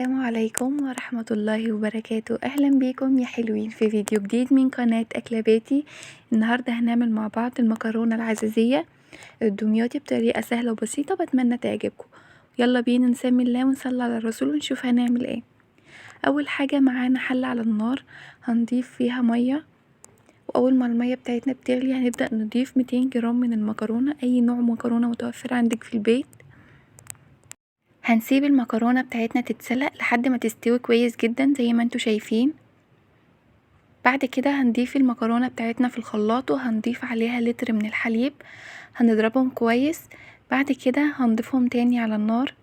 السلام عليكم ورحمة الله وبركاته. اهلا بيكم يا حلوين في فيديو جديد من قناة اكلاباتي. النهاردة هنعمل مع بعض المكرونة العزيزية الدمياطي بطريقة سهلة وبسيطة، بتمنى تعجبكم. يلا بينا نسمي الله ونصلي على الرسول ونشوف هنعمل ايه. اول حاجة معانا حلة على النار، هنضيف فيها مية، واول ما المية بتاعتنا بتغلي هنبدأ نضيف 200 جرام من المكرونة، اي نوع مكرونة متوفر عندك في البيت. هنسيب المكرونة بتاعتنا تتسلق لحد ما تستوي كويس جدا زي ما انتوا شايفين. بعد كده هنضيف المكرونة بتاعتنا في الخلاط وهنضيف عليها لتر من الحليب، هنضربهم كويس. بعد كده هنضيفهم تاني على النار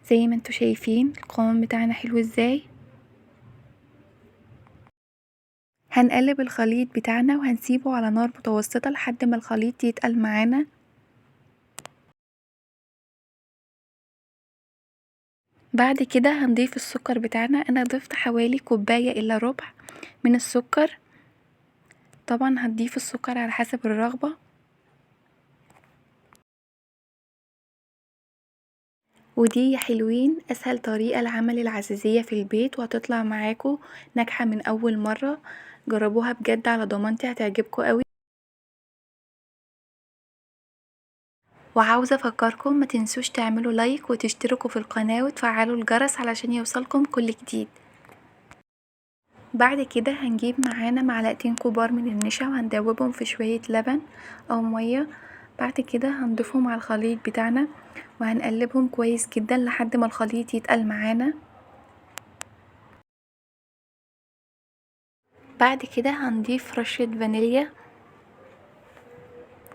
زي ما انتوا شايفين القوام بتاعنا حلو ازاي. هنقلب الخليط بتاعنا وهنسيبه على نار متوسطة لحد ما الخليط يتقل معانا. بعد كده هنضيف السكر بتاعنا، انا ضفت حوالي كوباية الا ربع من السكر. طبعا هتضيف السكر على حسب الرغبة. ودي يا حلوين اسهل طريقة لعمل العزيزية في البيت، وهتطلع معاكم ناجحة من اول مرة. جربوها بجد على ضمانتي، هتعجبكم قوي. وعاوزة افكركم ما تنسوش تعملوا لايك وتشتركوا في القناة وتفعلوا الجرس علشان يوصلكم كل جديد. بعد كده هنجيب معانا معلقتين كبار من النشا وهندوبهم في شوية لبن او مية. بعد كده هنضيفهم على الخليط بتاعنا وهنقلبهم كويس جدا لحد ما الخليط يتقل معانا. بعد كده هنضيف رشة فانيليا،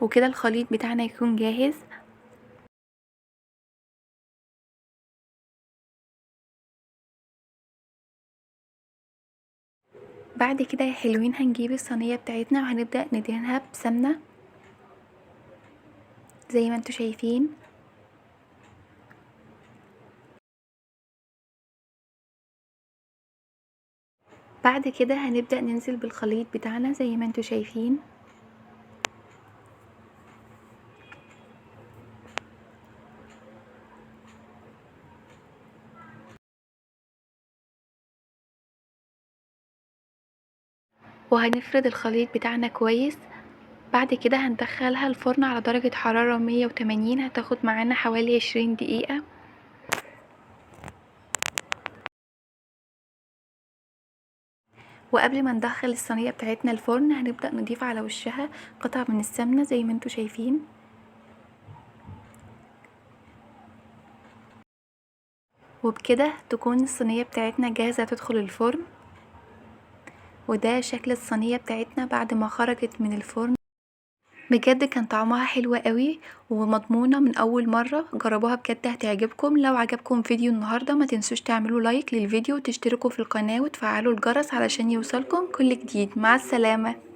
وكده الخليط بتاعنا يكون جاهز. بعد كده يا حلوين هنجيب الصينية بتاعتنا وهنبدأ ندهنها بسمنة زي ما انتوا شايفين. بعد كده هنبدأ ننزل بالخليط بتاعنا زي ما انتوا شايفين. وهنفرد الخليط بتاعنا كويس. بعد كده هندخلها الفرن على درجة حرارة 180، هتاخد معانا حوالي 20 دقيقة. وقبل ما ندخل الصينية بتاعتنا الفرن هنبدأ نضيف على وشها قطع من السمنة زي ما انتوا شايفين. وبكده تكون الصينية بتاعتنا جاهزة تدخل الفرن. وده شكل الصينية بتاعتنا بعد ما خرجت من الفرن. بجد كان طعمها حلو قوي ومضمونة من اول مرة. جربوها بجد هتعجبكم. لو عجبكم فيديو النهاردة ما تنسوش تعملوا لايك للفيديو وتشتركوا في القناة وتفعلوا الجرس علشان يوصلكم كل جديد. مع السلامة.